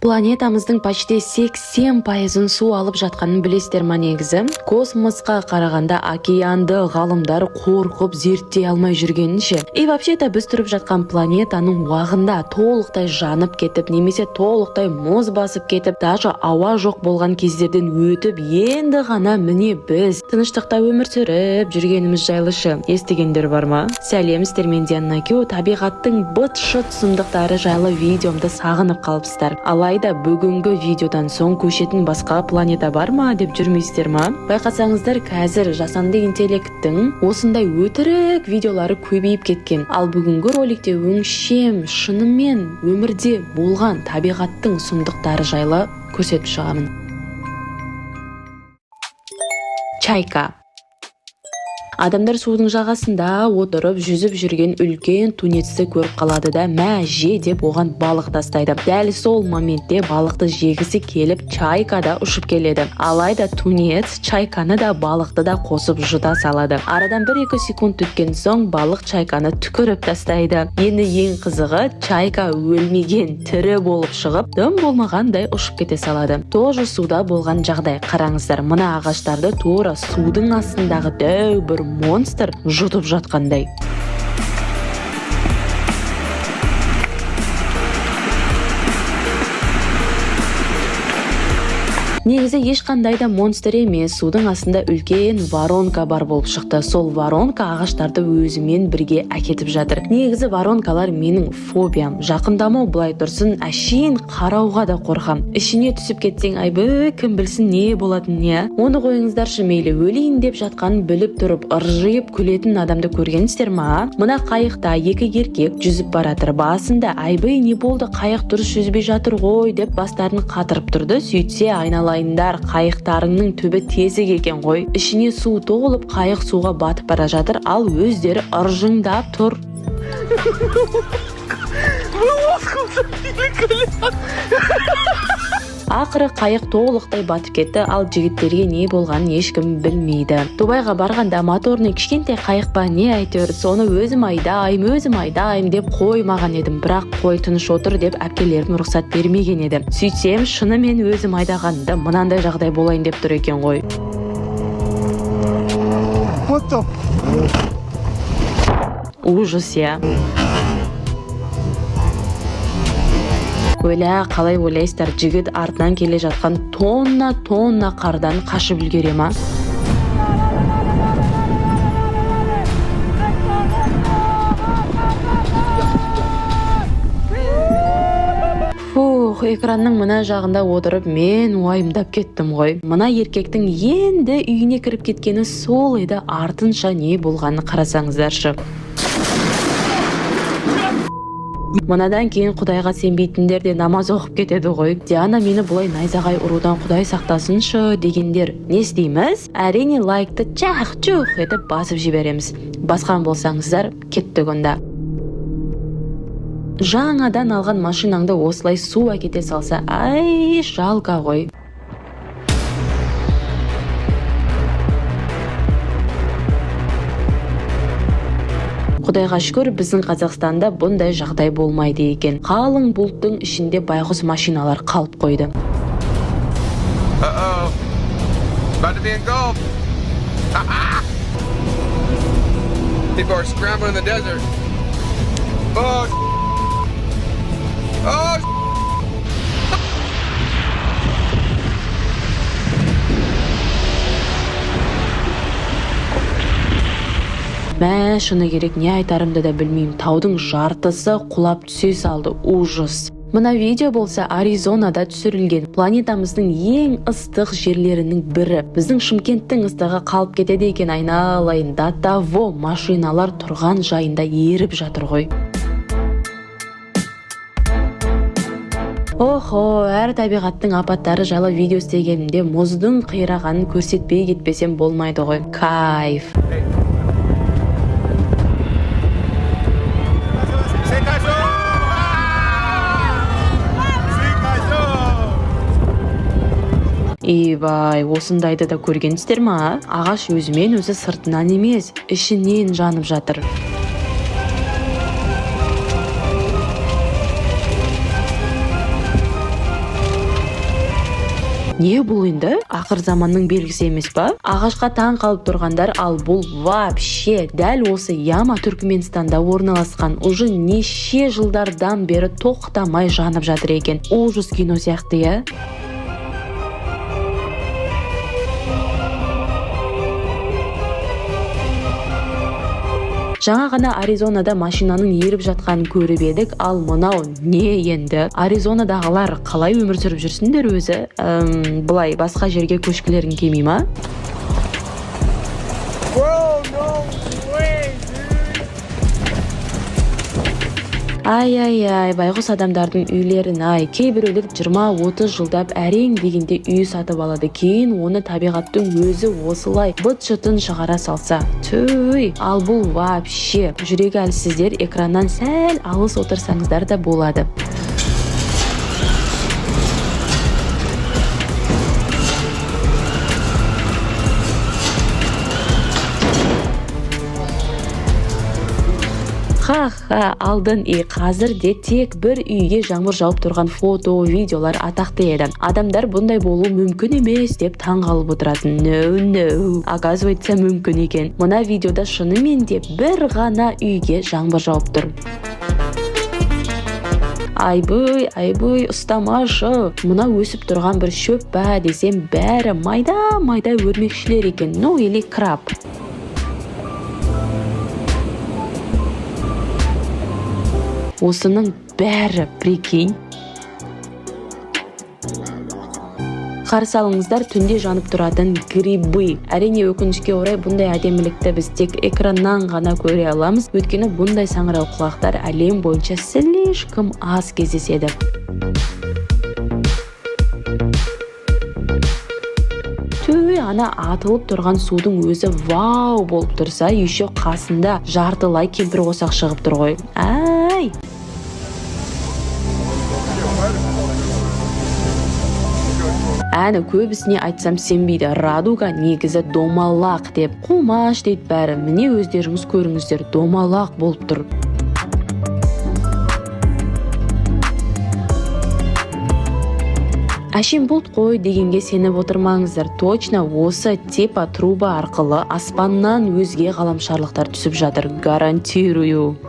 Планетамыздың почти 80% су алып жатқанын білесіздер ма негізі? Космосқа қарағанда океанды ғалымдар қорқып зерттей алмай жүргенінше. И вообще-то біз тұрып жатқан планетаның уағында толықтай жанып кетіп, немесе толықтай мұз басып кетіп, даже ауа жоқ болған кездерден өтіп, енді ғана міне біз тыныштықта өмір сүріп жүргеніміз жайлышы. Естігендер бар ма? Сәлем, сіздермен Диана Кю, табиғаттың быт-шыт сұмдықтары жайлы видеомды сағынып қалыпсыздар. Алайда бүгінгі видеодан соң көшетін басқа планета бар ма деп жүрмейсіздер ма? Байқасаңыздар, қазір жасанды интеллекттің осындай өтірік видеолары көбейіп кеткен. Ал бүгінгі роликте өңшем, шынымен өмірде болған табиғаттың сұмдықтары жайлы көрсетіп шығамын. Чайка. Адамдар судың жағасында отырып жүзіп жүрген үлкен тунецті көріп қалады да мә же деп оған балық тастайды. Дәл сол моментте балықты жегісі келіп чайка да ұшып келеді. Алайда тунец чайканы да балықты да қосып жұта салады. Арадан 1-2 секунд өткен соң балық чайканы түкіріп тастайды. Енді ең қызығы, чайка өлмеген, тірі болып шығып, дым болмағандай ұшып кете салады. Тоже суда болған жағдай. Қараңыздар, мына ағаштарды тура судың астындағы дәу бір монстр жұтып жатқандай. Негізі ешқандай да монстр емес, судың астында үлкен воронка бар болып шықты. Сол воронка ағаштарды өзімен бірге әкетіп жатыр. Негізі воронкалар менің фобиям. Жақындамау былай тұрсын, әшейін қарауға да қорқам. Ішіне түсіп кетсең, айбы, кім білсін не болатын не? Оны қойыңыздаршы, мейлі өлейін деп жатқанын біліп тұрып, ыржиып күлетін адамды көргенсіздер ма? Мына қайықта екі еркек жүзіп баратыр. Басында айбы, не болды, қайық дұрыс жүзбей жатыр ғой деп бастарын қатырып тұрды. Сөйтсе айналайындар, қайықтарыңның түбі тесік екен ғой. Ішіне су толып, қайық суға батып бара жатыр, ал өздері ыржыңдап тұр. Ақыры қайық толықтай батып кетті, ал жігіттерге не болғанын ешкім білмейді. Дубайға барғанда моторный кішкентай қайық па не әйтеуір, соны өзім айдайым деп қоймаған едім. Бірақ қой тыныш отыр деп әпкелерім рұқсат бермеген еді. Сөйтсем, шынымен өзім айдағанымда мынандай жағдай болайын деп тұр екен ғой. Ужас, я. Өлә, қалай ойлайсыздар, жігіт артынан келе жатқан тонна қардан қашып үлгере ма? Экранның мына жағында отырып мен уайымдап кеттім ғой. Мына еркектің енді үйіне кіріп кеткені сол еді, артынша не болғаны қарасаңыздаршы. Мұнадан кейін Құдайға сенбейтіндер де намаз оқып кетеді ғой. Диана мені бұлай найзағай ұрудан Құдай сақтасыншы дегендер не істейміз? Әрине лайкты чақ-чуқ етіп басып жібереміз. Басқан болсаңыздар, кеттік онда. Жаңадан алған машинаңды осылай су әкете салса, ай, жалқа ғой. Құдайға шүкір, біздің Қазақстанда бұндай жағдай болмайды екен. Қалың бұлттың ішінде байғұс машиналар қалып қойды. People are scrambling in the desert. Мә, шыны керек, не айтарымды да білмеймін. Таудың жартысы құлап түсе салды. Ужас. Мына видео болса Аризонада түсірілген. Планетамыздың ең ыстық жерлерінің бірі. Біздің Шымкенттің ыстығы қалып кетеді екен, айналайын. До того машиналар тұрған жайында еріп жатыр ғой. Охо, әр табиғаттың апаттары жайлы видео істегенімде мұздың қирағанын көрсетпей кетпесем болмайды ғой. Кайф. Ибай, осындайды да көргенсіздер ма? Ағаш өзімен өзі сыртынан емес, ішінен жанып жатыр. Не бұл енді? Ақыр заманның белгісі емес па? Ағашқа таң қалып тұрғандар, ал бұл вообще дәл осы Яма Түркменстанда орналасқан уже неше жылдардан бері тоқтамай жанып жатыр екен. Ужас кино сияқты, я? Жаңа ғана Аризонада машинаның еріп жатқанын көріп едік, ал мынау не енді? Аризонадағылар қалай өмір сүріп жүрсіңдер өзі? Бұлай басқа жерге көшкілерің келмей ма? Ай, байғұс адамдардың үйлерін кейбіреулер 20-30 жылдап әрең дегенде үй сатып алады, кейін оны табиғаттың өзі осылай быт-шытын шығара салса. Төй, ал бұл вообще. Жүрегі әлсіздер экраннан сәл алыс отырсаңыздар да болады. Алдын қазір де тек бір үйге жаңбыр жауып тұрған фото, видеолар атақты еді. Адамдар бұндай болу мүмкін емес деп таң қалып отыратын. No. Оказывается, мүмкін екен. Мына видеода шынымен де бір ғана үйге жаңбыр жауып тұр. Айбөй, ұстамашы. Мұна өсіп тұрған бір шөп ба десем, бәрі майда өрмекшілер екен. Или краб. Осының бәрі, прикинь. Қарсы алыңыздар, түнде жанып тұратын грибы. Әрине өкінішке орай бұндай әдемілікті біз тек экраннан ғана көре аламыз. Өйткені бұндай саңырау құлақтар әлем бойынша слишком аз кездеседі. Ана атылып тұрған судың өзі вау болып тұрса, еще қасында жартылай кемпір қосақ шығып тұр ғой. Әні көбісіне айтсам сенбейді. Радуга негізі домалақ деп. Қумаш дейді бәрі. Міне өздеріңіз көріңіздер, домалақ болып тұр. Әшен бұлт қой дегенге сеніп отырмаңыздар. Точно осы типа труба арқылы аспаннан өзге ғаламшарлықтар түсіп жатыр. Гарантирую.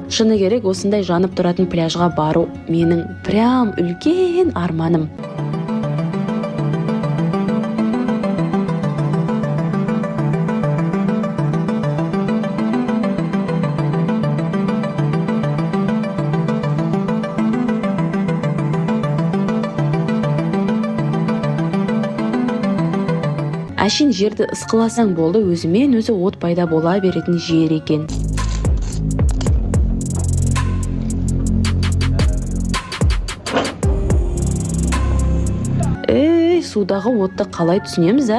Шыны керек, осындай жанып тұратын пляжға бару менің прям үлкен арманым. Әшін жерді ысқыласаң болды, өзімен өзі от пайда бола беретін жер екен. Судағы отты қалай түсінеміз,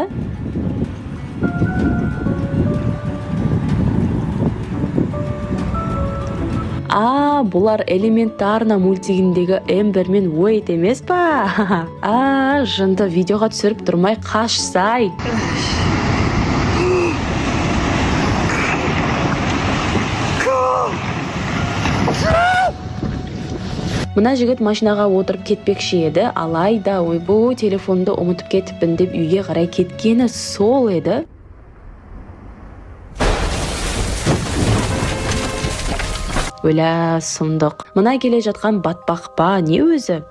Бұлар элементарно мультигіндегі Эмбер мен Уэйд емес па? Жынды видеоға түсіріп тұрмай қашсай. Мына жігіт машинаға отырып кетпекші еді, алайда ойбой телефонды ұмытып кетіппін деп үйге қарай кеткені сол еді. Өлә, сұмдық. Мына келе жатқан батпақ па, не өзі?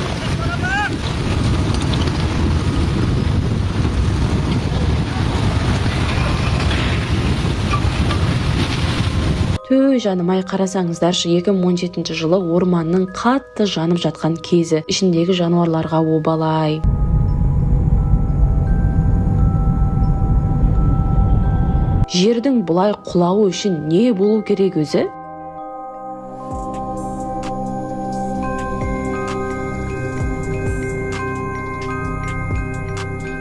Жанымай, қарасаңыздаршы, 2017 жылы орманның қатты жанып жатқан кезі, ішіндегі жануарларға обалай. Жердің бұлай құлауы үшін не болу керек өзі?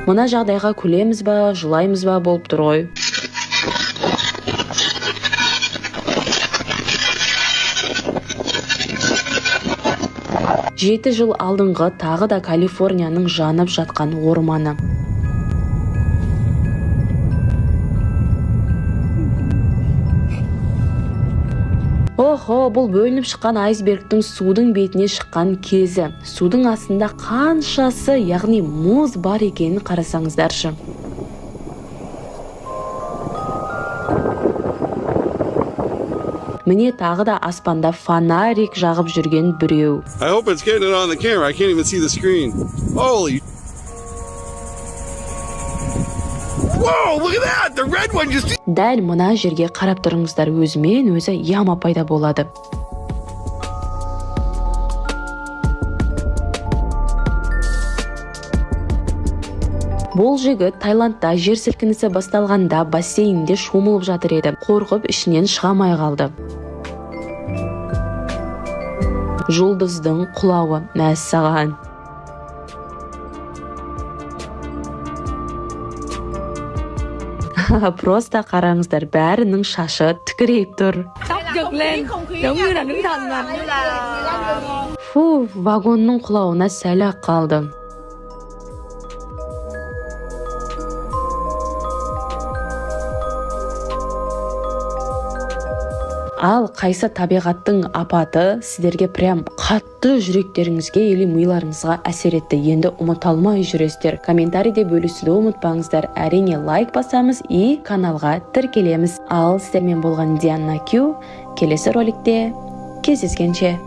Мына жағдайға күлеміз ба, жылаймыз ба болып тұр ғой. Жеті жыл алдыңғы тағы да Калифорнияның жанып жатқан орманы. Охо, бұл бөлініп шыққан айсбергтің судың бетіне шыққан кезі. Судың астында қаншасы, яғни мұз бар екенін қарасаңыздаршы. Міне тағы да аспанда фонарик жағып жүрген біреу. I hope it's getting it on the camera. I can't even see the screen. Holy. Whoa, look at that. The red one just... Дәл мына жерге қарап тұрыңыздар, өзімен өзі яма пайда болады. Бұл жігіт Таиландта жер сілкінісі басталғанда бассейнде шомылып жатыр еді. Қорқып ішінен шығамай қалды. Жұлдыздың құлауы, мәссаған. Просто қараңыздар, бәрінің шашы тікірейіп тұр. Фу, вагонның құлауына сәл-ақ қалды. Ал қайсы табиғаттың апаты сіздерге прям қатты жүректеріңізге или миларыңызға әсер етті? Енді ұмыта алмай жүресіздер. Комментарийде бөлісуді ұмытпаңыздар. Әрине лайк басамыз и каналға тіркелеміз. Ал сіздермен болған Диана Q. Келесі роликте кездескенше.